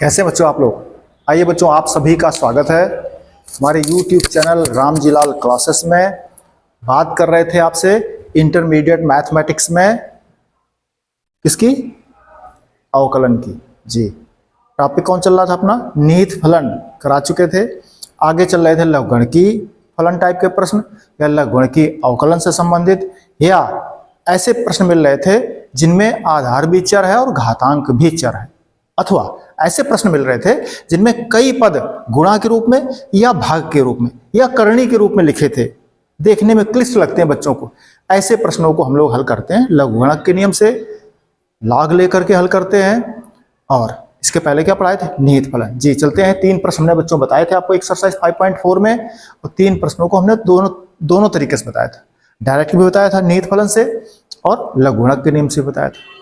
कैसे बच्चों आप लोग। आइए बच्चों, आप सभी का स्वागत है हमारे YouTube चैनल रामजीलाल क्लासेस में। बात कर रहे थे आपसे इंटरमीडिएट मैथमेटिक्स में किसकी, अवकलन की। जी, टॉपिक कौन चल रहा था अपना, निहित फलन करा चुके थे। आगे चल रहे थे लघुगणकीय फलन टाइप के प्रश्न, या लघुगणकीय अवकलन से संबंधित, या ऐसे प्रश्न मिल रहे थे जिनमें आधार भी चर है और घातांक भी चर है, अथवा ऐसे प्रश्न मिल रहे थे जिनमें कई पद गुणा के रूप में या भाग के रूप में या करणी के रूप में लिखे थे। देखने में क्लिष्ट लगते हैं बच्चों को। ऐसे प्रश्नों को हम लोग हल करते हैं लघुगणक के नियम से, लॉग लेकर के हल करते हैं। और इसके पहले क्या पढ़ाए थे, निहित फलन। जी चलते हैं। 3 प्रश्न हमने बच्चों बताए थे आपको एक्सरसाइज 5.4 में, और 3 प्रश्नों को हमने दोनों तरीके से बताया था। डायरेक्ट भी बताया था निहित फलन से, और लघुगणक के नियम से बताया था।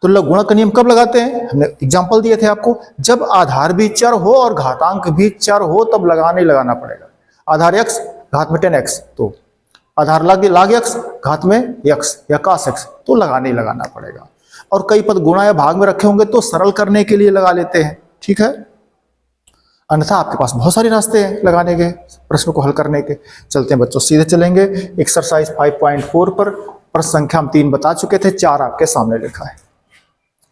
तो लघुगणक का नियम कब लगाते हैं, हमने एग्जांपल दिए थे आपको, जब आधार भी चर हो और घातांक भी चर हो तब लगाना पड़ेगा। आधार x, घात में 10x, तो आधार log x, घात में x या cos x, तो लगाना पड़ेगा। और कई पद गुणा या भाग में रखे होंगे तो सरल करने के लिए लगा लेते हैं, ठीक है। अन्यथा आपके पास बहुत सारे रास्ते हैं लगाने के, प्रश्न को हल करने के। चलते हैं बच्चों, सीधे चलेंगे एक्सरसाइज 5.4 पर। प्रश्न संख्या हम 3 बता चुके थे, 4 आपके सामने लिखा है।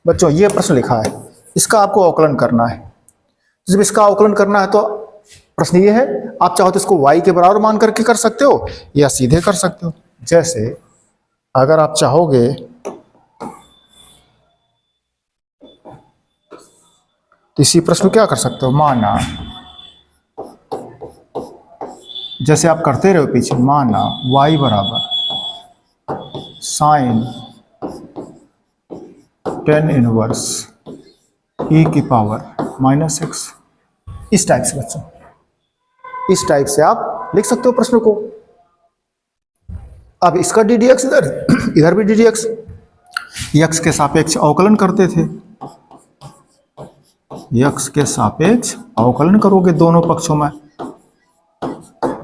बच्चों ये प्रश्न लिखा है, इसका आपको अवकलन करना है। जब इसका अवकलन करना है तो प्रश्न ये है, आप चाहो तो इसको y के बराबर मान करके कर सकते हो या सीधे कर सकते हो। जैसे अगर आप चाहोगे तो इसी प्रश्न में क्या कर सकते हो, माना, जैसे आप करते रहो पीछे, माना y बराबर साइन 10 इनवर्स e की पावर -x। इस टाइप से बच्चों, इस टाइप से आप लिख सकते हो प्रश्न को। अब इसका डी डी एक्स इधर भी डी डी एक्स, यक्स के सापेक्ष अवकलन करते थे। यक्स के सापेक्ष अवकलन करोगे दोनों पक्षों में,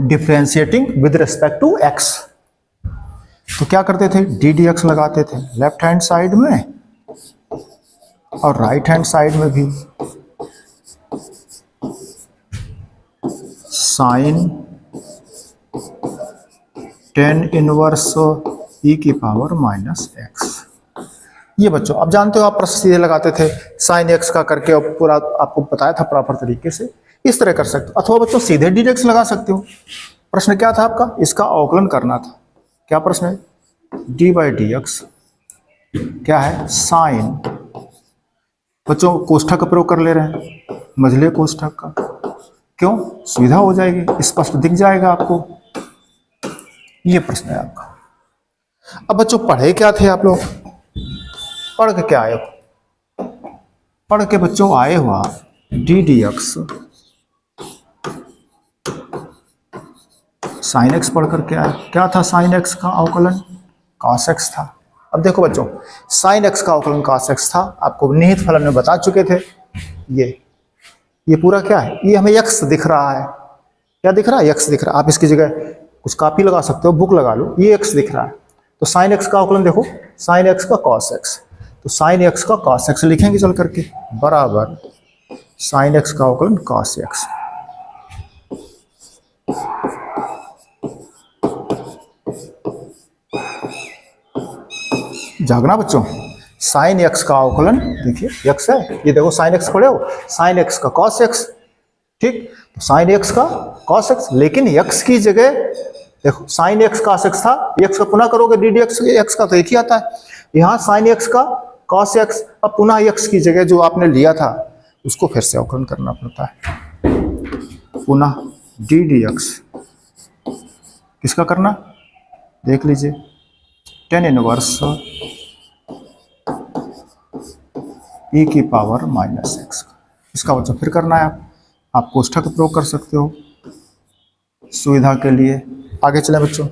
differentiating with respect to x. तो क्या करते थे, डी डी एक्स लगाते थे लेफ्ट हैंड साइड में और राइट हैंड साइड में भी। साइन 10 इनवर्स e की पावर -x। ये बच्चों अब जानते हो, आप प्रश्न सीधे लगाते थे साइन x का करके, और पूरा आपको बताया था प्रॉपर तरीके से। इस तरह कर सकते हो, अथवा बच्चों सीधे डी डी एक्स लगा सकते हो। प्रश्न क्या था आपका, इसका अवकलन करना था। क्या प्रश्न है, d/dx क्या है, साइन, बच्चों कोष्ठक का प्रयोग कर ले रहे हैं, मझले कोष्ठक का। क्यों, सुविधा हो जाएगी, स्पष्ट दिख जाएगा आपको। ये प्रश्न है आपका। अब बच्चों पढ़े क्या थे आप लोग, पढ़ के क्या आए हो, पढ़ के बच्चों आए हुआ D d x sine x पढ़ करके आए। क्या था साइन एक्स का अवकलन, कॉस एक्स था। अब देखो बच्चों, साइन एक्स का अवकलन cos x था, आपको निहित फलन में बता चुके थे। ये पूरा क्या है, ये हमें x दिख रहा है। क्या दिख रहा है, x दिख रहा है। आप इसकी जगह कुछ कॉपी लगा सकते हो, बुक लगा लो, ये x दिख रहा है। तो साइन x का अवकलन देखो, साइन x का cos x, तो साइन x का cos x लिखेंगे चल करके, बराबर साइन x का अवकलन cos x। जागना बच्चों, साइन x का अवकलन देखिए, x है, ये देखो साइन x पढ़े हो, साइन x का cos x, ठीक। तो साइन x का cos x, लेकिन x की जगह देखो साइन x cos x था, x का पुनः करोगे डी डी एक्स, x का तो एक ही आता है। यहाँ साइन x का cos x, अब पुनः x की जगह जो आपने लिया था उसको फिर से अवकलन करना पड़ता है, पुनः डी डी एक्स। किसका करना, देख लीजिए, 10 इनवर्स e की पावर -x। इसका बच्चों फिर करना है, आप कोष्ठक प्रयोग कर सकते हो सुविधा के लिए। आगे चले बच्चों,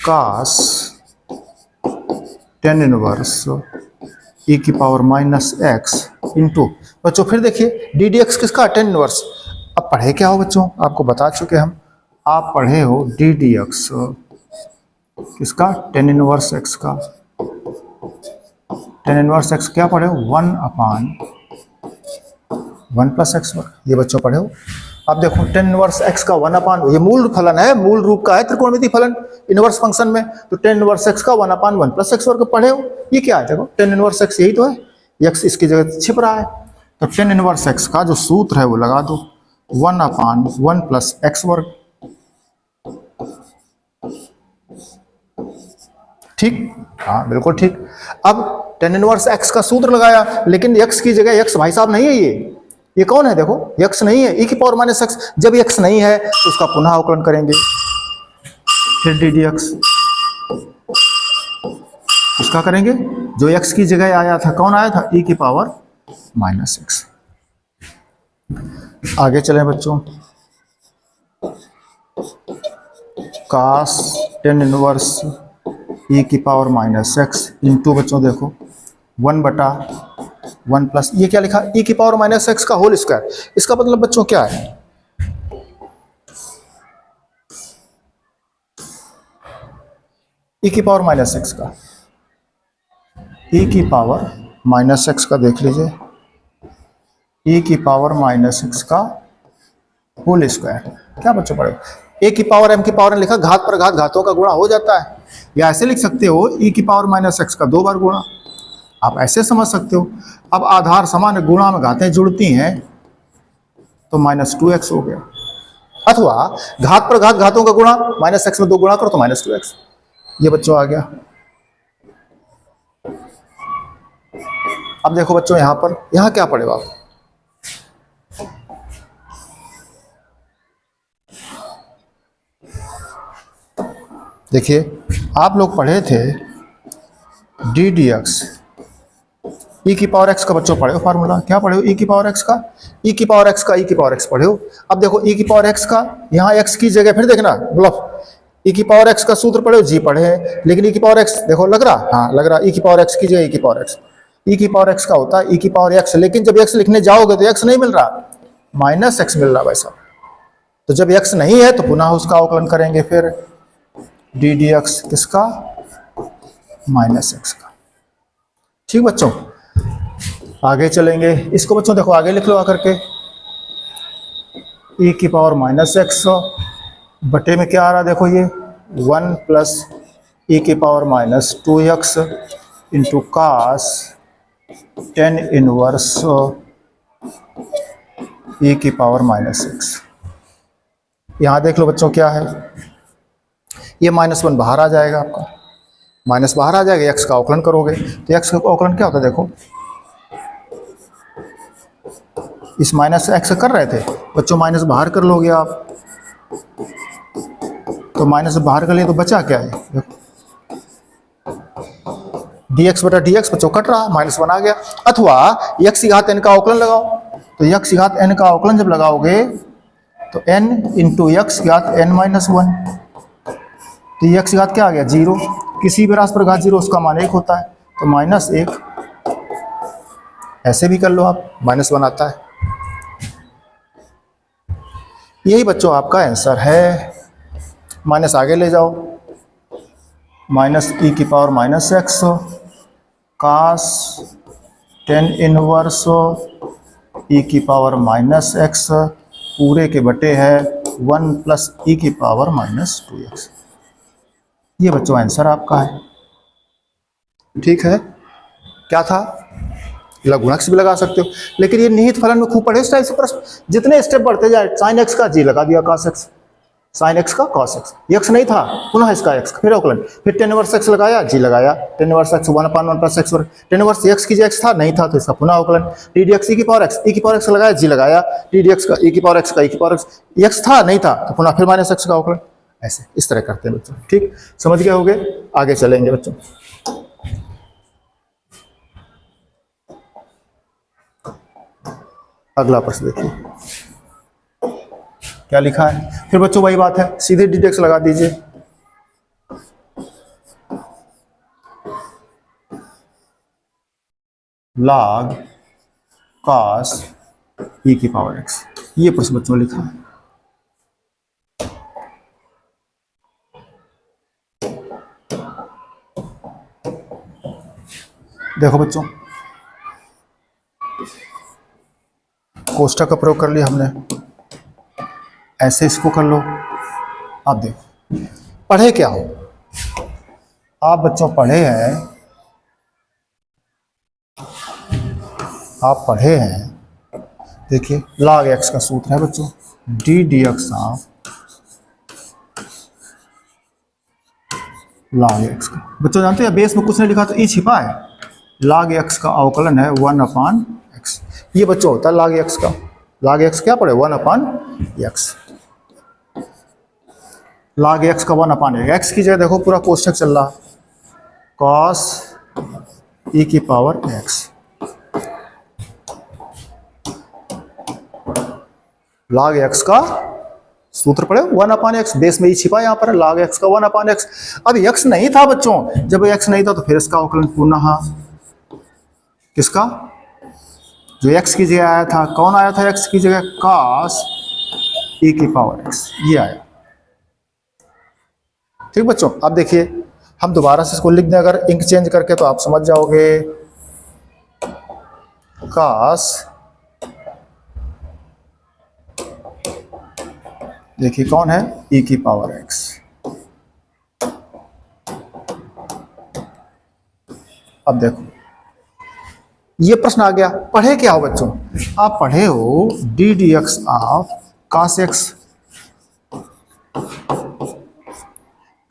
cos 10 इनवर्स e की पावर -x इंटू, बच्चों फिर देखिए डी डी एक्स किसका, 10 इनवर्स। अब पढ़े क्या हो बच्चों, आपको बता चुके हम, आप पढ़े हो डी डी एक्स किसका, 10 इनवर्स x का, टेन इनवर्स एक्स क्या पढ़े हो, 1/1 प्लस एक्स वर्ग, ये बच्चों पढ़े हो। अब देखो टेन इनवर्स एक्स का 1/, ये मूल फलन है, मूल रूप का है त्रिकोणमिति फलन इनवर्स फंक्शन में, तो टेन इनवर्स एक्स का 1/1 प्लस एक्स वर्ग पढ़े हो। ये क्या है, देखो टेन इनवर्स एक्स यही तो है, एक्स इसकी जगह छिप रहा है, तो टेन इनवर्स एक्स का जो सूत्र है वो लगा दो, 1/1 प्लस एक्स वर्ग। ठीक, हाँ बिल्कुल ठीक। अब टेन इनवर्स एक्स का सूत्र लगाया, लेकिन एक्स की जगह एक्स भाई साहब नहीं है, ये कौन है, देखो एक्स नहीं है, e की पावर माइनस एक्स। जब एक्स नहीं है तो उसका पुनः अवकलन करेंगे, फिर डी डी एक्स, उसका करेंगे जो एक्स की जगह आया था, कौन आया था, e की पावर माइनस एक्स। आगे चलें बच्चों, कास टेन इनवर्स e की पावर माइनस एक्स इंटू बच्चों देखो 1/1 प्लस, ये क्या लिखा, e की पावर माइनस एक्स का होल स्क्वायर। इसका मतलब बच्चों क्या है, e की पावर माइनस एक्स का, e की पावर माइनस एक्स का देख लीजिए, e की पावर माइनस एक्स का होल स्क्वायर। क्या बच्चों पढ़े, a की पावर m की पावर लिखा, घात पर घात घातों का गुणा हो जाता है, या ऐसे लिख सकते हो e की पावर माइनस एक्स का 2 बार गुणा, आप ऐसे समझ सकते हो। अब आधार समान गुणा में घातें जुड़ती हैं तो -2x हो गया, अथवा घात पर घात घातों का गुणा, माइनस एक्स में 2 गुणा करो तो -2x, ये बच्चों आ गया। अब देखो बच्चों यहां पर, यहां क्या पढ़ेगा आप, देखिए आप लोग पढ़े थे डी डी एक्स, ई की पावर एक्स का बच्चों पढ़े हो फार्मूला, क्या पढ़े हो, ई की पावर एक्स का, ई की पावर एक्स का ई की पावर एक्स पढ़े हो। अब देखो ई की पावर एक्स का, यहाँ एक्स की जगह फिर देखना ब्लफ, ई की पावर एक्स का सूत्र पढ़े हो, जी पढ़े हैं, लेकिन ई की पावर एक्स देखो लग रहा, हाँ लग रहा, ई की पावर एक्स की जगह ई की पावर एक्स, ई की पावर एक्स का होता है ई की पावर एक्स, लेकिन जब एक्स लिखने जाओगे तो एक्स नहीं मिल रहा, माइनस एक्स मिल रहा भाई साहब। तो जब एक्स नहीं है तो पुनः उसका अवकलन करेंगे, फिर डी डी एक्स किसका, माइनस एक्स का। ठीक बच्चों, आगे चलेंगे, इसको बच्चों देखो आगे लिख लो आकर के, e की पावर माइनस एक्स बटे में क्या आ रहा देखो, ये 1 प्लस e की power -2x into cos tan inverse e की पावर -x। यहाँ देख लो बच्चों क्या है, ये -1 बाहर आ जाएगा, आपका माइनस बाहर आ जाएगा, x का अवकलन करोगे तो x का अवकलन क्या होता है, देखो इस माइनस एक्स कर रहे थे बच्चों, माइनस बाहर कर लोगे आप, तो माइनस बाहर कर लिए तो बचा क्या है, dx बटा dx बच्चों कट रहा, -1 आ गया। अथवा x की घात n का अवकलन लगाओ, तो x की घात n का अवकलन जब लगाओगे तो n इंटू x की घात n-1, तो x की घात क्या आ गया 0, किसी भी राशि पर घात 0 उसका मान 1 होता है, तो -1, ऐसे भी कर लो आप, -1 आता है। यही बच्चों आपका आंसर है, माइनस आगे ले जाओ, माइनस ई की पावर -x कास टेन इनवर्स ई की पावर -x पूरे के बटे है 1 प्लस ई की पावर -2x। ये बच्चों आंसर आपका है। ठीक है, क्या था, लघुगणक से भी लगा सकते हो, लेकिन ये निहित फलन में खूब पढ़े इस टाइप से प्रश्न, जितने स्टेप बढ़ते जाए, साइन एक्स का जी लगा दिया कॉस एक्स, साइन एक्स का कॉस एक्स, एक्स नहीं था पुनः इसका एक्स, फिर अवकलन, फिर टेन इनवर्स एक्स लगाया, जी लगाया, tan inverse x 1/1 plus x वर्ग, टेन इनवर्स एक्स की एक्स था नहीं था तो इसका पुनः अवकलन, डी डी एक्स ई की पावर एक्स, ई की पावर एक्स लगाया, जी लगाया, डी डी एक्स का ई की पावर एक्स का ई की पावर एक्स था नहीं था तो पुनः फिर माइनस एक्स का अवकलन, ऐसे इस तरह करते हैं बच्चों। ठीक, समझ गए होगे, आगे चलेंगे बच्चों। अगला प्रश्न देखिए क्या लिखा है, फिर बच्चों वही बात है, सीधे डी डी एक्स लगा दीजिए, log cos e की पावर x, ये प्रश्न बच्चों लिखा है। देखो बच्चों, कोष्ठक का प्रयोग कर लिया हमने, ऐसे इसको कर लो। आप देखो पढ़े क्या हो आप बच्चों, पढ़े हैं, आप पढ़े हैं, देखिए log x का सूत्र है बच्चों, d dx of log x का। बच्चों जानते हैं बेस में कुछ नहीं लिखा तो e छिपा है, log x का अवकलन है 1/x। ये बच्चों होता है log x का, log x क्या पढ़े 1/x, log x का 1/x की जगह देखो पूरा कोष्ठक चल रहा, cos e की पावर x, log x का सूत्र पढ़े 1/x, बेस में ही छिपा यहाँ पर log x का 1/x। अब x नहीं था बच्चों, जब x नहीं था तो फिर इसका अवकलन पुनः किसका, जो x की जगह आया था, कौन आया था x की जगह, cos e की पावर x, ये आया। ठीक बच्चों, अब देखिए हम दोबारा से इसको लिख दें अगर इंक चेंज करके तो आप समझ जाओगे, cos, देखिए कौन है, e की पावर x। अब देखो ये प्रश्न आ गया, पढ़े क्या हो बच्चों, आप पढ़े हो d dx of cos x,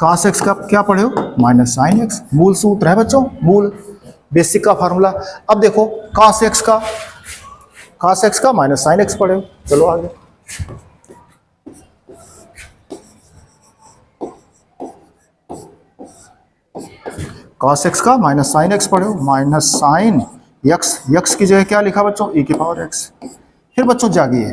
cos x का क्या पढ़े हो माइनस साइन x, मूल सूत्र है बच्चों, मूल बेसिक का फार्मूला। अब देखो cos x का माइनस साइन x पढ़े हो, चलो आगे। cos x का माइनस साइन x पढ़े हो, माइनस साइन x की जगह क्या लिखा बच्चों, e की पावर x। फिर बच्चों जागिए,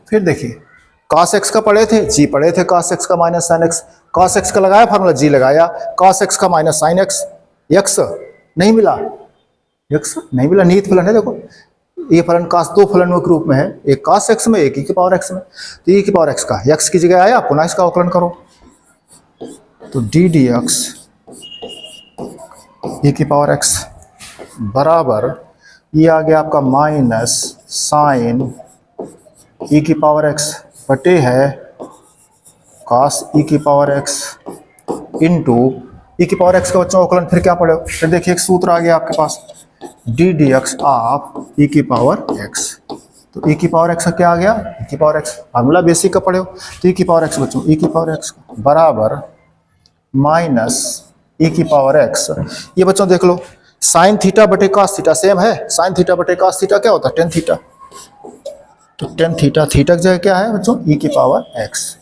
फिर देखिए cos x का पढ़े थे, g पढ़े थे, cos x का minus sine x, cos x का लगाया फार्मूला, g लगाया, cos x का माइनस साइन x, x नहीं मिला, निहित फलन है। देखो ये फलन cos दो फलनों के रूप में है, एक cos x में, एक e की पावर x में, तो e की पावर x का x की जगह आया, पुनः इसका अवकलन करो, तो d dx e की पावर x बराबर, ये आ गया आपका माइनस साइन e की पावर x बटे है cos e की पावर x इंटू e की पावर x का बच्चों अवकलन फिर क्या पढ़े, फिर देखिए एक सूत्र आ गया आपके पास, d dx ऑफ e की पावर x, तो e की पावर x का क्या आ गया, e की पावर x, फार्मूला बेसिक का पढ़े हो, तो e की पावर x बच्चों, e की पावर x बराबर माइनस e की पावर x। ये बच्चों देख लो साइन थीटा बटे cos थीटा सेम है, साइन थीटा बटे cos थीटा क्या होता है, टेन थीटा, तो टेन थीटा, थीटा की जगह क्या है बच्चों, e की पावर x।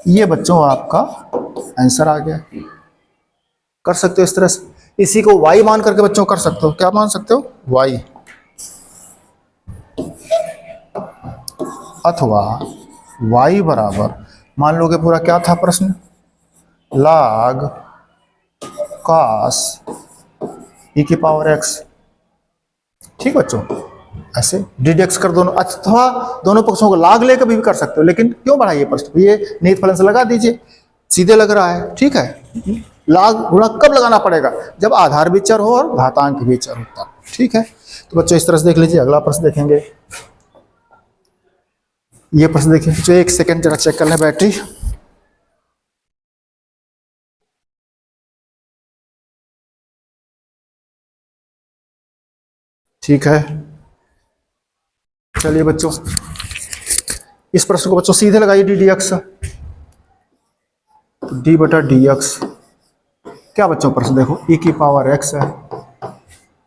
ये बच्चों आपका आंसर आ गया, कर सकते हो इस तरह से, इसी को y मान करके बच्चों कर सकते हो, क्या मान सकते हो, y, अथवा y बराबर मान लोगे पूरा क्या था प्रश्न, log cos e की पावर x। ठीक बच्चों, ऐसे डिडक्स कर दोनों, अथवा दोनों पक्षों को log लेकर भी कर सकते हो, लेकिन क्यों बढ़ाइए प्रश्न, ये निहित फलन से लगा दीजिए, सीधे लग रहा है। ठीक है, log गुणा कब लगाना पड़ेगा, जब आधार भी चर हो और घातांक भी चर होता है। ठीक है, तो बच्चों इस तरह से देख लीजिए, अगला प्रश्न देखेंगे। ये प्रश्न देखिए, जो एक सेकंड जरा चेक कर लें बैटरी। ठीक है, चलिए बच्चों इस प्रश्न को बच्चों सीधे लगाइए, डी dx, डी बटा dx क्या बच्चों प्रश्न देखो, e की पावर x है,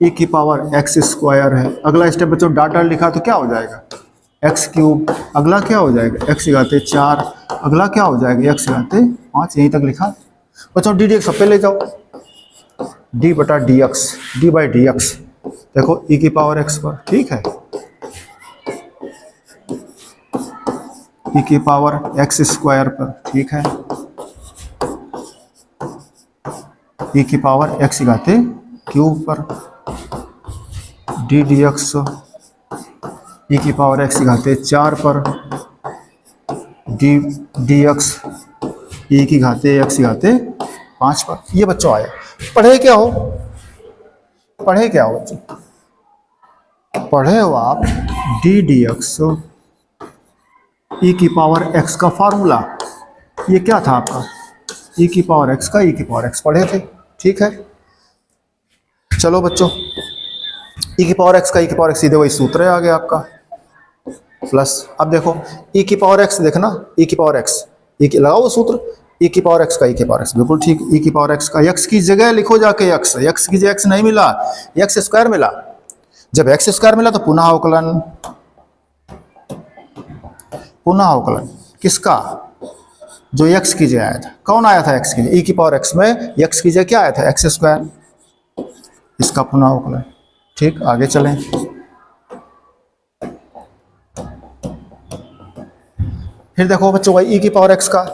e की पावर x स्क्वायर है, अगला स्टेप बच्चों डाटा लिखा तो क्या हो जाएगा, x क्यूब, अगला क्या हो जाएगा x घाते 4, अगला क्या हो जाएगा x घाते 5, यहीं तक लिखा बच्चों। डी dx पे ले जाओ, d बटा dx, d बाई dx देखो e की पावर x पर, ठीक है, e की पावर x स्क्वायर पर, ठीक है, e की पावर x घाते क्यूब पर, डी dx e की पावर x घाते 4 पर, डी dx e की घाते x घाते 5 पर। ये बच्चों आया। पढ़े क्या हो? पढ़े क्या हो बच्चों? पढ़े हो आप डी डी एक्स ई की पावर एक्स का फार्मूला। ये क्या था आपका? ई की पावर एक्स का ई की पावर एक्स पढ़े थे, ठीक है। चलो बच्चों, ई की पावर एक्स का ई की पावर एक्स सीधे वही सूत्र है आगे आपका, प्लस अब देखो ई की पावर एक्स देखना, ई की पावर एक्स, ई की लगाओ सूत्र, ई की पावर एक्स का ई की पावर एक्स, बिल्कुल ठीक। ई की पावर एक्स का एक्स की जगह लिखो जाके एक्स, एक्स की जगह एक्स नहीं मिला, एक्स स्क्वायर मिला। जब एक्स स्क्वायर मिला तो पुनः अवकलन, पुनः अवकलन किसका? जो एक्स की जगह आया था। कौन आया था एक्स की जगह? ई की पावर एक्स में एक्स की जगह क्या आया था? एक्स स्क्वायर, इसका पुनः अवकलन, ठीक। आगे चलें, फिर देखो बच्चों भाई ई की पावर एक्स का,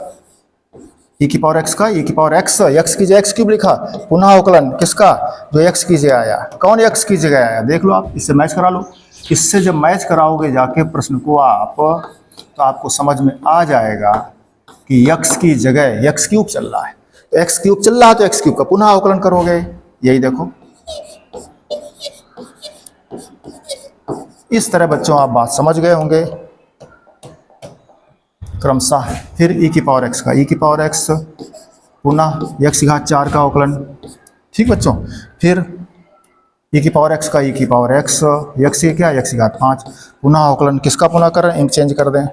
ई की पावर एक्स का ई की पावर एक्स, एक्स की जगह एक्स क्यूब लिखा, पुनः अवकलन किसका? जो एक्स की जगह आया। कौन एक्स की जगह आया? देख लो आप, इससे मैच करा लो। इससे जब मैच कराओगे जाके प्रश्न को आप, तो आपको समझ में आ जाएगा कि एक्स की जगह एक्स क्यूब चल रहा है। तो एक्स क्यूब चल रहा है तो एक्स क्यूब का पुनः अवकलन करोगे, यही देखो। इस तरह बच्चों आप बात समझ गए होंगे क्रमशः। फिर ई की पावर एक्स का ई की पावर एक्स पुनः एक्स की घात 4 का अवकलन, ठीक बच्चों। फिर ई की पावर एक्स का ई की पावर एक्स, एक्स की क्या? एक्स की घात 5, पुनः अवकलन किसका पुनः कर रहे हैं? चेंज कर दें,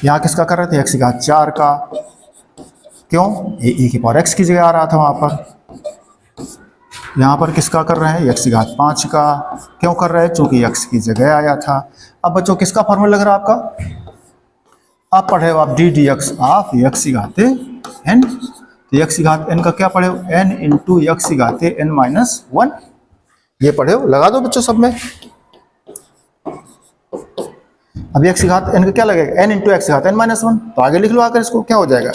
यहाँ किसका कर रहे थे? एक्स की घात 4 का। क्यों? ये ई की पावर एक्स की जगह आ रहा था वहाँ पर, यहाँ पर किसका कर रहे हैं? एक्स की घात 5 का। क्यों कर रहे हैं? चूंकि एक्स की जगह आया था। अब बच्चों किसका फॉर्मूला लग रहा है आपका? आप पढ़े हो आप D d x of x की घाते एन, तो एक्स की घात एन का क्या पढ़े हो? एन इंटू एक्स की घाते एन माइनस 1, ये पढ़े हो। लगा दो बच्चों सब में। अब एक्स की घात एन का क्या लगेगा? एन इंटू एक्स की घात एन माइनस 1, तो आगे लिख लो आकर इसको, क्या हो जाएगा?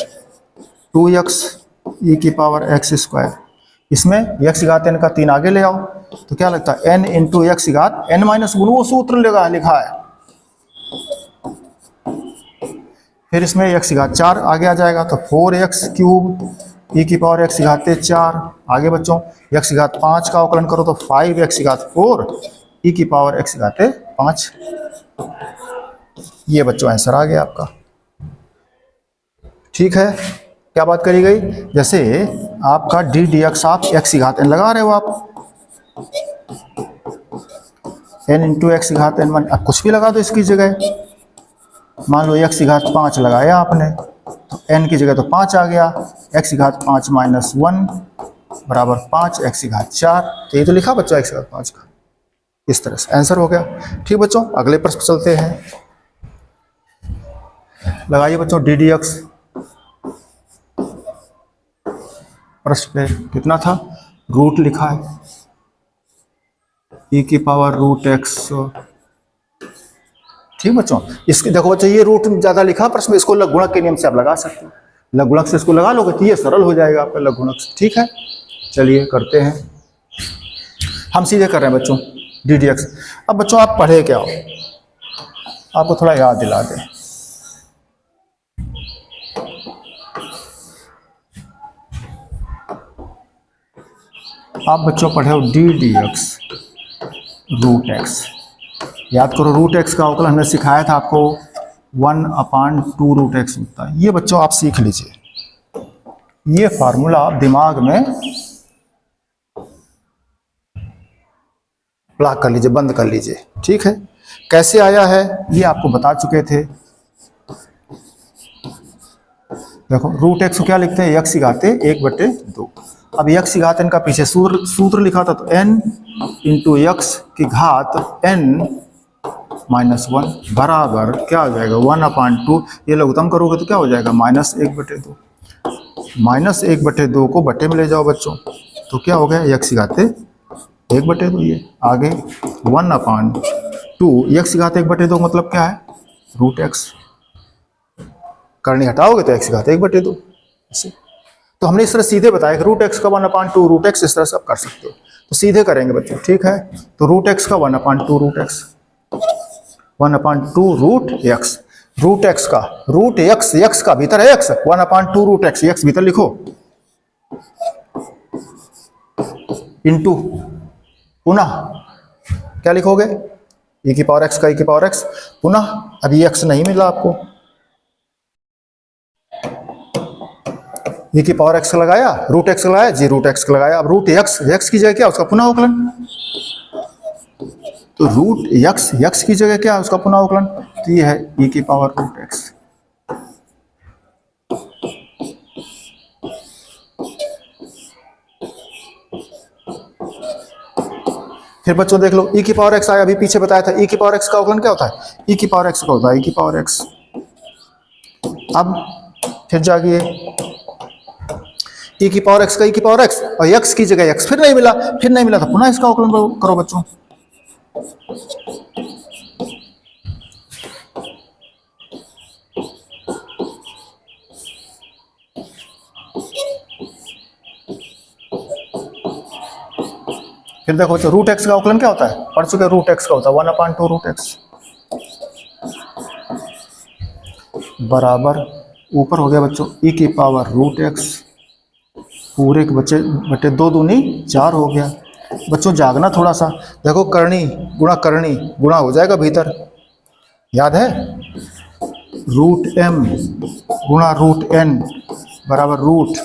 2x ई की पावर एक्स स्क्वायर, इसमें एक्स की घात एन का 3 आगे ले आओ, तो क्या लगता है? एन इंटू एक्स की घात एन माइनस 1, वो सूत्र लिखा है। फिर इसमें एक्स की घात 4 आगे आ जाएगा, तो 4x क्यूब ई की पावर एक्स की घाते 4। आगे बच्चों एक्स की घात 5 का अवकलन करो तो 5x की घात 4 ई की पावर एक्स की घाते 5। ये बच्चों आंसर आ गया आपका, ठीक है। क्या बात करी गई? जैसे आपका डी डी एक्स आप एक्स की घात एन लगा रहे हो आप, एन इंटू एक्स की घात एन, अब कुछ भी लगा दो इसकी जगह। मान लो एक्स की घात 5 लगाया आपने, तो एन की जगह तो 5 आ गया, एक्स की घात 5 माइनस 1 बराबर 5 एक्स की घात 4, तो ये तो लिखा बच्चों एक्स की घात 5 का। इस तरह से आंसर हो गया, ठीक बच्चों। अगले प्रश्न चलते हैं, लगाइए बच्चों डी डी एक्स। प्रश्न पे कितना था? रूट लिखा है, ई की पावर रूट एक्स, ठीक बच्चों। इसके देखो बच्चों ये रूट ज्यादा लिखा प्रश्न में, इसको लघुगुणक के नियम से आप लगा सकते हो, लघुगुणक से इसको लगा लोगे तो ये सरल हो जाएगा आपका लघुगुणक से, ठीक है। चलिए करते हैं, हम सीधे कर रहे हैं बच्चों डी डी एक्स। अब बच्चों आप पढ़े क्या हो? आपको थोड़ा याद दिला दें। आप बच्चों पढ़े हो d d x root x. याद करो रूट एक्स का अवकलन हमने सिखाया था आपको 1/2 रूट एक्स होता है। ये बच्चों आप सीख लीजिए, ये फार्मूला आप दिमाग में प्लाग कर लीजिए, बंद कर लीजिए, ठीक है। कैसे आया है ये आपको बता चुके थे। देखो रूट एक्स को क्या लिखते हैं? एक्स की घाते 1/2। अब एक्स की घात एन का पीछे सूत्र लिखा था, तो एन इंटू एक्स की घात एन माइनस 1 बराबर क्या हो जाएगा? 1/2। ये लघुत्तम करोगे तो क्या हो जाएगा? -1/2। -1/2 को बटे में ले जाओ बच्चों, तो क्या हो गया? एक्स की घाते 1/2। ये आगे 1/2 एक्स की घात 1/2 मतलब क्या है? Root x. करनी हटाओगे तो एक्स की घात 1/2। तो हमने इस तरह सीधे बताया कि रूट एक्स का 1/2 रूट एक्स, इस तरह से आप कर सकते हो। तो सीधे करेंगे बच्चों, ठीक है। तो रूट एक्स का 1/2 root x, 1/2 root x, root x का रूट एक्स, एक्स का भीतर है एक्स, 1/2 रूट एक्स, एक्स भीतर लिखो, इंटू पुनः क्या लिखोगे, e की पावर x का e की पावर x पुनः, अभी x नहीं मिला आपको, e की पावर x लगाया, रूट x लगाया जी, रूट x लगाया। अब रूट x की जगह क्या, उसका पुनः अवकलन, तो रूट x की जगह क्या है, उसका पुनः अवकलन, तो ये है e की पावर रूट x। फिर बच्चों देख लो, e की पावर x आया, अभी पीछे बताया था e की पावर x का अवकलन क्या होता है, e की पावर x का होता है e की पावर x। अब फिर जागिए, e की पावर x का e की पावर x और x की जगह x, फिर नहीं मिला था, पुनः इसका अवकलन करो बच्चों। फिर देखो बच्चों, रूट x का अवकलन क्या होता है, पढ़ चुके, रूट x का होता है 1/2 रूट x बराबर, ऊपर हो गया बच्चों e की पावर रूट x पूरे के बटे 2 दूनी 4 हो गया। बच्चों जागना थोड़ा सा, देखो करनी गुणा हो जाएगा भीतर, याद है, रूट m गुणा रूट n बराबर रूट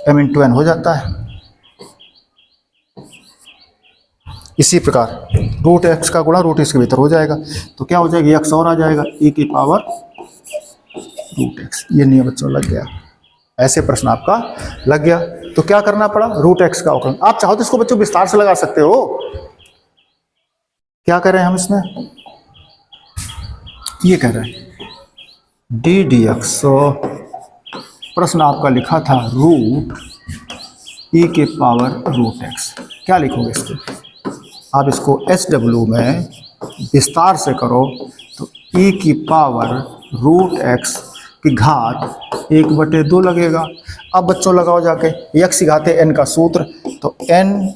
m इंटू n हो जाता है। इसी प्रकार रूट x का गुणा रूट इसके भीतर हो जाएगा, तो क्या हो जाएगा, x और आ जाएगा e की पावर रूट x। ये नियम बच्चों लग गया, ऐसे प्रश्न आपका लग गया। तो क्या करना पड़ा, रूट x का अवकलन। आप चाहो तो इसको बच्चों विस्तार से लगा सकते हो, क्या कर रहे हैं हम इसमें, ये कह रहे हैं डी डी एक्स, प्रश्न आपका लिखा था रूट e की पावर रूट x, क्या लिखोगे इसको, आप इसको SW में विस्तार से करो तो e की पावर रूट x की घात 1/2 लगेगा। अब बच्चों लगाओ जाके, x की घात n का सूत्र, तो n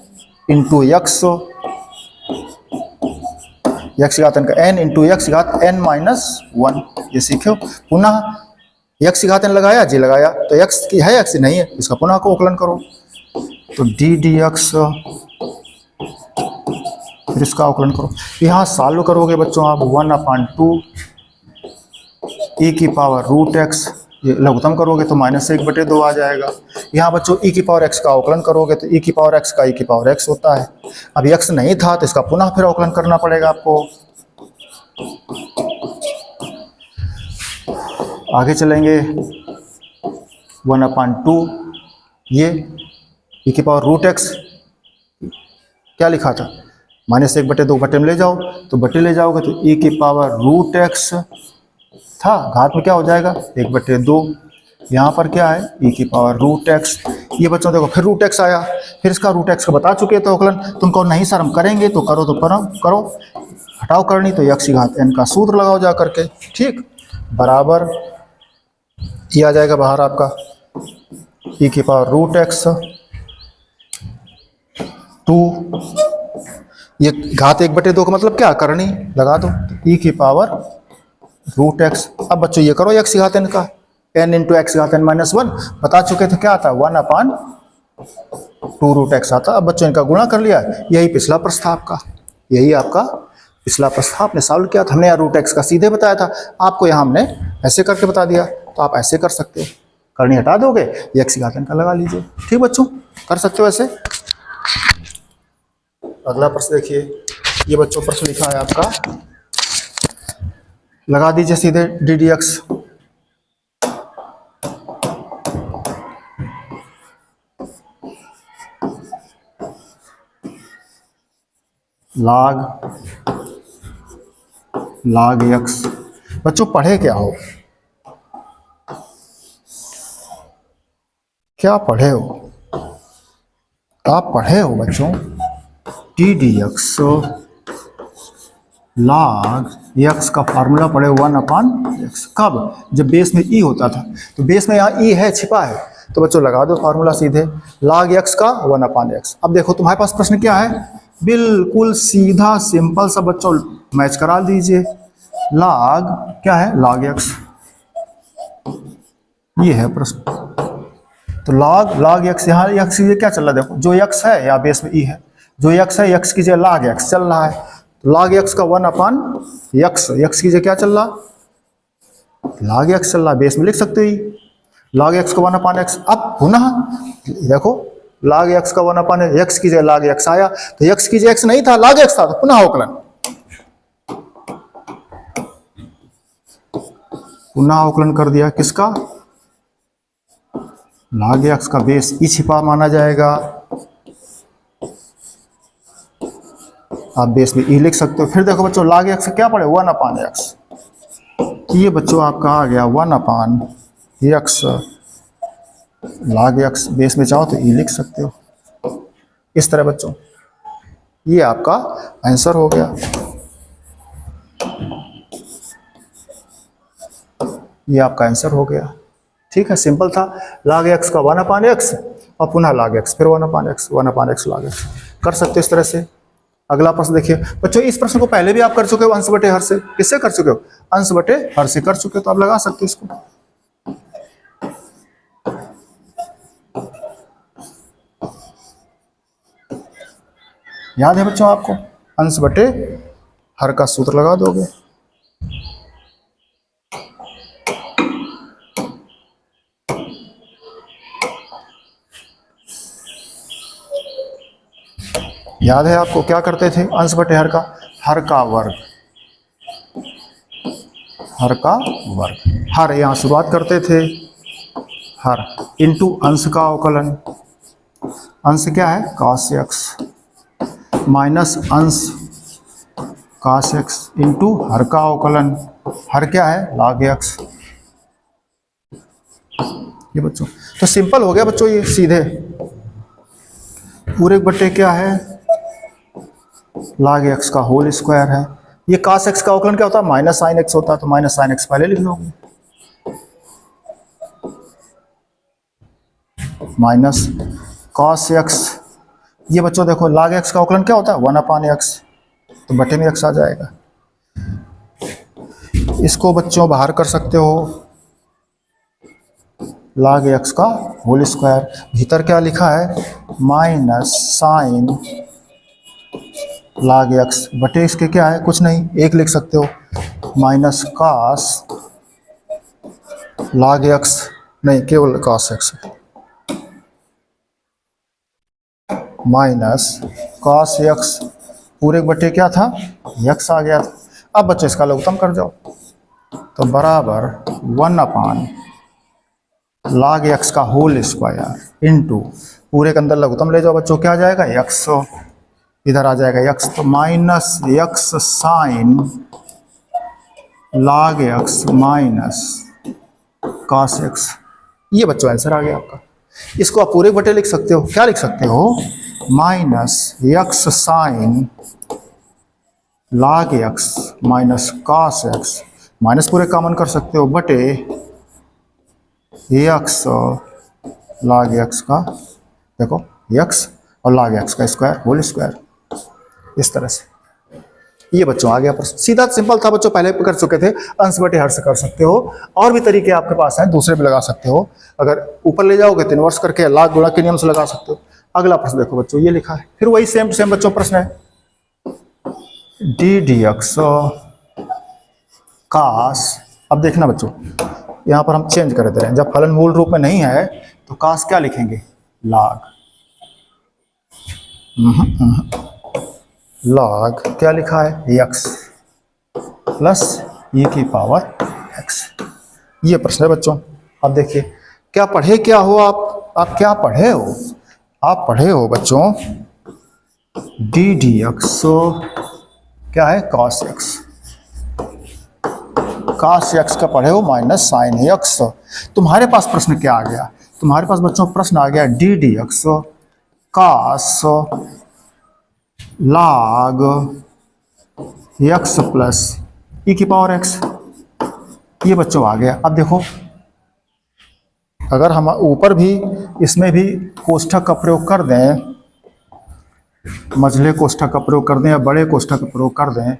इंटू x की घात n का n इंटू x की घात n-1, ये सीखो। पुनः x की घात n लगाया जी, लगाया, तो x की है x नहीं है, इसका पुनः को अवकलन करो, तो डी डी एक्स, फिर इसका अवकलन करो। यहाँ सॉल्व करोगे बच्चों आप 1/2 e की पावर रूट x, ये लघुत्तम करोगे तो -1/2 आ जाएगा। यहाँ बच्चों e की पावर x का अवकलन करोगे तो e की पावर x का e की पावर x होता है। अब x नहीं था तो इसका पुनः फिर अवकलन करना पड़ेगा आपको। आगे चलेंगे, 1/2 ये e की पावर रूट x, क्या लिखा था, -1/2 बटे में ले जाओ, तो बटे ले जाओगे तो e की पावर रूट x था, घात में क्या हो जाएगा 1/2, यहाँ पर क्या है e की पावर रूट x। ये बच्चों देखो फिर रूट x आया, फिर इसका रूट x का बता चुके तो अवकलन, तुमको नहीं सर हम करेंगे तो करो, तो करो, हटाओ करनी तो x की घात n का सूत्र लगाओ जा करके, ठीक, बराबर ये आ जाएगा बाहर आपका e की पावर रूट x 2, ये घात 1/2 का मतलब क्या, करनी लगा दो, e की पावर रूट x। अब बच्चों ये करो x की घात n का, n इंटू x की घात n-1 बता चुके थे, क्या आता 1/2 रूट x आता। अब बच्चों इनका गुणा कर लिया, यही पिछला प्रश्न आपका, यही आपका पिछला प्रश्न आपने सॉल्व किया था। हमने यहाँ रूट x का सीधे बताया था, आपको यहाँ हमने ऐसे करके बता दिया, तो आप ऐसे कर सकते हो, करनी हटा दोगे, x की घात n का लगा लीजिए, ठीक बच्चों, कर सकते हो ऐसे। अगला प्रश्न देखिए, ये बच्चों प्रश्न लिखा है आपका, लगा दीजिए सीधे D d x. log x, बच्चों पढ़े क्या हो, क्या पढ़े हो, आप पढ़े हो बच्चों D d x, log x का फार्मूला पढ़े 1/x, कब, जब बेस में e होता था, तो बेस में यहाँ e है, छिपा है, तो बच्चों लगा दो फार्मूला सीधे, log x का 1/x। अब देखो तुम्हारे पास प्रश्न क्या है, बिल्कुल सीधा सिंपल सा बच्चों मैच करा दीजिए, log क्या है, log x, ये है प्रश्न, तो तो log x, यहाँ x की जगह क्या चल रहा है, देखो जो x है या बेस में e है, जो x है x की जगह log x चल रहा है, तो log x का 1/x, x की जगह क्या चल रहा, log x चल रहा है, बेस में लिख सकते हो ही, log x का 1/x। अब पुनः देखो log x का 1/x की जगह log x आया, तो x की जगह x नहीं था, log x था, तो पुनः अवकलन, पुनः अवकलन कर दिया किसका, log x का बेस ई छिपा माना जाएगा, आप बेस में ई लिख सकते हो। फिर देखो बच्चों log x क्या पड़े 1/x, ये बच्चों आपका आ गया 1/x, log x बेस में चाहो तो ई लिख सकते हो इस तरह बच्चों, ये आपका आंसर हो गया, ये आपका आंसर हो गया। ठीक है, सिंपल था, log x का 1/x और पुनः log x, फिर 1/x log x कर सकते हो इस तरह से। अगला प्रश्न देखिए बच्चों, इस प्रश्न को पहले भी आप कर चुके हो अंश बटे हर से, किससे कर चुके हो, अंश बटे हर से कर चुके हो, तो आप लगा सकते हो इसको। याद है बच्चों आपको, अंश बटे हर का सूत्र लगा दोगे। याद है आपको क्या करते थे, अंश बटे हर का वर्ग, हर का वर्ग, हर यहाँ शुरुआत करते थे, हर इंटू अंश का अवकलन, अंश क्या है cos x माइनस अंश cos x इंटू हर का अवकलन, हर क्या है log x। ये बच्चों तो सिंपल हो गया बच्चों, ये सीधे पूरे बटे क्या है log x का होल स्क्वायर है, ये cos x का अवकलन क्या होता है माइनस साइन x होता है, तो माइनस साइन x पहले लिख लोगे, माइनस cos x, ये बच्चों देखो log x का अवकलन क्या होता है 1/x, तो बटे में x आ जाएगा, इसको बच्चों बाहर कर सकते हो, log x का होल स्क्वायर, भीतर क्या लिखा है माइनस साइन log x बटे इसके क्या है कुछ नहीं, एक लिख सकते हो, माइनस cos log x, नहीं केवल cos x, minus cos x पूरे बटे क्या था x आ गया था। अब बच्चों इसका लघुत्तम कर जाओ, तो बराबर 1/log x का होल स्क्वायर इंटू पूरे के अंदर लघुत्तम ले जाओ बच्चों, क्या आ जाएगा x, इधर आ जाएगा x, तो minus x sine log x minus cos x, ये बच्चों आंसर आ गया आपका। इसको आप पूरे बटे लिख सकते हो, क्या लिख सकते हो minus x sine log x minus cos x, minus पूरे कॉमन कर सकते हो बटे x log x का, देखो x और log x का स्क्वायर होल स्क्वायर, इस तरह से। ये बच्चों आ गया प्रश्न, सीधा सिंपल था बच्चों, पहले कर चुके थे, अंश बटे हर से कर सकते हो, और भी तरीके आपके पास हैं, दूसरे भी लगा सकते हो, अगर ऊपर ले जाओगे तो इन्वर्स करके लाख गुणा के नियम से लगा सकते हो। अगला प्रश्न देखो बच्चों, ये लिखा है, फिर वही सेम टू सेम बच्चों प्रश्न है, डी डी एक्स कास, अब देखना बच्चों यहाँ पर हम चेंज कर दे रहे हैं, जब फलन मूल रूप में नहीं है तो कास क्या लिखेंगे लाग, लॉग क्या लिखा है x प्लस e की पावर x, ये प्रश्न है बच्चों। अब देखिए क्या पढ़े, क्या हो आप क्या पढ़े हो, आप पढ़े हो बच्चों डी डी एक्स क्या है cos x, cos x का पढ़े हो माइनस साइन x, तुम्हारे पास प्रश्न क्या आ गया, तुम्हारे पास बच्चों प्रश्न आ गया D d x cos log x plus e की पावर x, ये बच्चों आ गया। अब देखो अगर हम ऊपर भी इसमें भी कोष्ठक का प्रयोग कर दें, मझले कोष्ठक का प्रयोग कर दें या बड़े कोष्ठक का प्रयोग कर दें,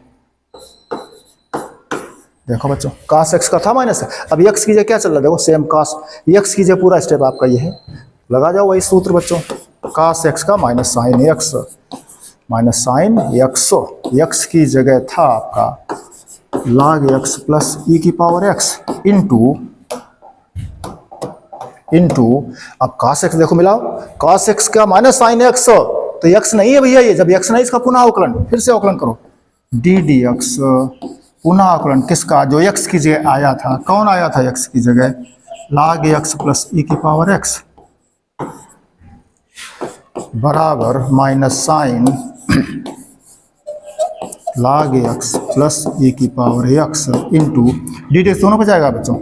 देखो बच्चों cos x का था माइनस है, अब x की जगह क्या चल रहा है, देखो सेम cos x की जगह पूरा स्टेप आपका ये है लगा जाओ वही सूत्र बच्चों, cos x का minus sine x, minus sine x, x की जगह था आपका log x प्लस ई की पावर x इंटू अब cos x देखो मिलाओ, cos x का माइनस साइन x, तो x नहीं है भैया, ये जब x नहीं इसका पुनः अवकलन, फिर से अवकलन करो d dx, पुनः अवकलन किसका, जो x की जगह आया था, कौन आया था x की जगह, log x प्लस ई की पावर x बराबर minus sine log x plus e की power x into d d x, दोनों पे जाएगा बच्चों,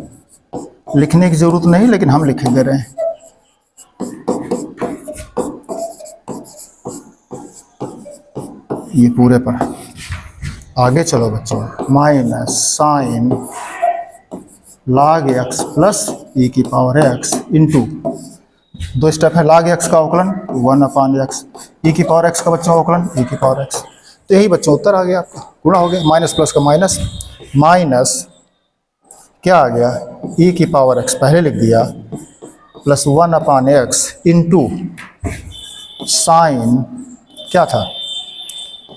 लिखने की जरूरत नहीं लेकिन हम लिखे दे रहे हैं। ये पूरे पर आगे चलो बच्चों, minus sine log x plus e की पावर x इंटू, दो स्टेप है, log x का अवकलन 1/x, ई की पावर x का बच्चों अवकलन ई की पावर x, तो यही बच्चों उत्तर आ गया आपका, गुणा हो गया, माइनस प्लस का माइनस, माइनस क्या आ गया, ई की पावर x पहले लिख दिया प्लस 1/x इंटू साइन क्या था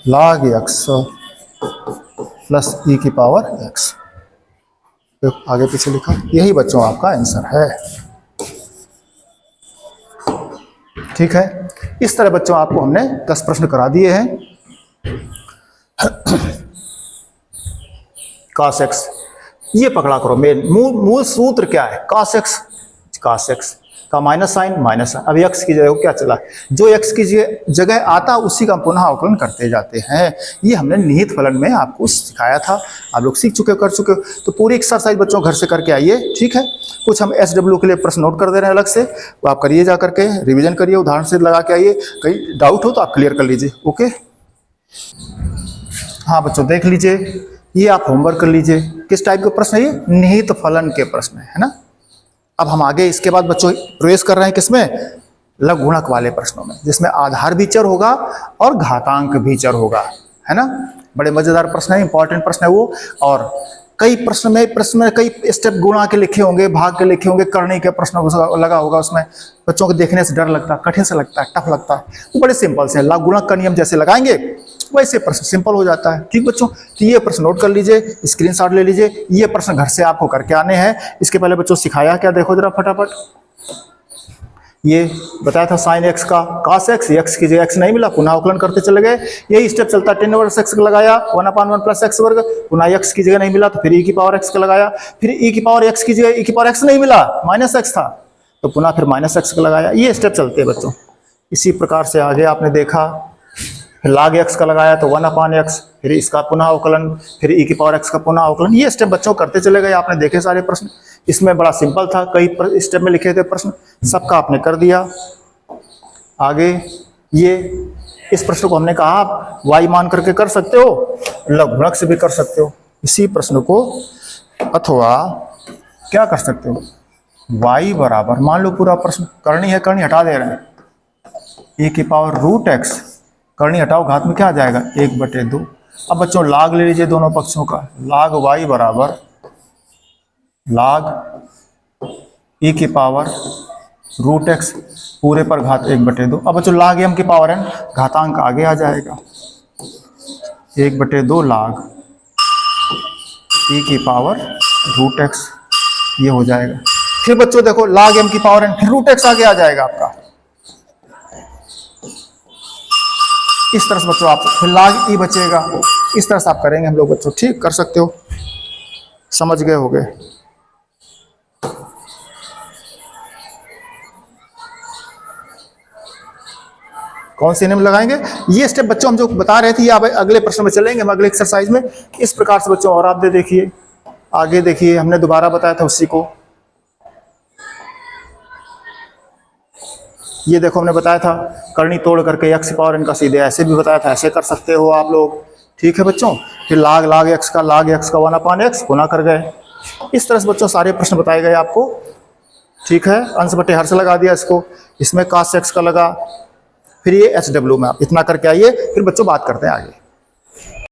log x प्लस ई की पावर x, तो आगे पीछे लिखा, यही बच्चों आपका आंसर है। ठीक है, इस तरह बच्चों आपको हमने 10 प्रश्न करा दिए हैं। cos x ये पकड़ा करो, मेन मूल सूत्र क्या है, cos x का माइनस साइन माइनस साइन, अभी x की जगह क्या चला, जो x की जगह आता उसी का पुनः अवकलन करते जाते हैं। ये हमने निहित फलन में आपको सिखाया था, आप लोग सीख चुके हो, कर चुके हो, तो पूरी एक्सरसाइज बच्चों घर से करके आइए। ठीक है, कुछ हम SW के लिए प्रश्न नोट कर दे रहे हैं अलग से, वो आप करिए, जा करके रिविजन करिए, उदाहरण से लगा के आइए, कहीं डाउट हो तो आप क्लियर कर लीजिए। ओके, हाँ बच्चों देख लीजिए, ये आप होमवर्क कर लीजिए, किस टाइप के प्रश्न है, ये निहित फलन के प्रश्न है ना। अब हम आगे इसके बाद बच्चों प्रवेश कर रहे हैं किसमें, लघु गुणक वाले प्रश्नों में, जिसमें आधार भी चर होगा और घातांक भी चर होगा, है ना। बड़े मजेदार प्रश्न है, इंपॉर्टेंट प्रश्न है वो, और कई प्रश्न में कई स्टेप गुणा के लिखे होंगे, भाग के लिखे होंगे, करने के प्रश्न लगा होगा, उसमें बच्चों को देखने से डर लगता है, कठिन से लगता है, टफ लगता है, वो बड़े सिंपल से लघु गुणक का नियम जैसे लगाएंगे वैसे प्रश्न सिंपल हो जाता है। ठीक बच्चों, तो ये प्रश्न नोट कर लीजिए, स्क्रीनशॉट ले लीजिए, ये प्रश्न घर से आपको करके आने हैं। इसके पहले बच्चों सिखाया क्या, देखो जरा फटाफट, ये बताया था साइन एक्स का cos x, x की जगह x नहीं मिला, पुनः अवकलन करते चले गए, यही स्टेप चलता, tan इनवर्स x का लगाया 1/1 प्लस x वर्ग, पुनः x की जगह नहीं मिला तो फिर e की पावर x का लगाया, फिर e की पावर x की जगह e की पावर x नहीं मिला, माइनस x था तो पुनः फिर माइनस x का लगाया, ये स्टेप चलते हैं बच्चों। इसी प्रकार से आगे आपने देखा, फिर log x का लगाया तो 1/x, फिर इसका पुनः अवकलन, फिर e की पावर x का पुनः अवकलन, ये स्टेप बच्चों करते चले गए। आपने देखे सारे प्रश्न, इसमें बड़ा सिंपल था, कई स्टेप में लिखे थे प्रश्न, सबका आपने कर दिया। आगे ये इस प्रश्न को हमने कहा आप y मान करके कर सकते हो, लघु गुणक से भी कर सकते हो इसी प्रश्न को, अथवा क्या कर सकते हो, y बराबर, मान लो पूरा प्रश्न करनी है, करनी हटा दे रहे हैं, e की पावर √x, करनी हटाओ, घात में क्या आ जाएगा 1/2। अब बच्चों log ले लीजिए दोनों पक्षों का, log y बराबर log e की पावर √x पूरे पर घात 1/2। अब बच्चों log m की पावर n, घातांक आगे आ जाएगा 1/2 log e की पावर √x, ये हो जाएगा। फिर बच्चों देखो log m की पावर n, फिर √x आगे आ जाएगा आपका, इस तरह से बच्चों आप, फिर log e बचेगा, इस तरह से आप करेंगे हम लोग बच्चों। ठीक, कर सकते हो, समझ गए होगे। कौन से नियम लगाएंगे, ये स्टेप बच्चों हम जो बता रहे थे, ये आप अगले प्रश्न में चलेंगे, हम अगले एक्सरसाइज में इस प्रकार से बच्चों। और आप देखिए आगे, देखिए हमने दोबारा बताया था उसी को, ये देखो हमने बताया था करनी तोड़ करके x की पावर n का सीधे, ऐसे भी बताया था, ऐसे कर सकते हो आप लोग। ठीक है बच्चों, फिर log x का 1/x गुना कर गए, इस तरह से बच्चों सारे प्रश्न बताए गए आपको। ठीक है, अंश बटे हर से लगा दिया इसको, इसमें cos x का लगा, फिर ये SW में आप इतना करके आइए, फिर बच्चों बात करते हैं आगे।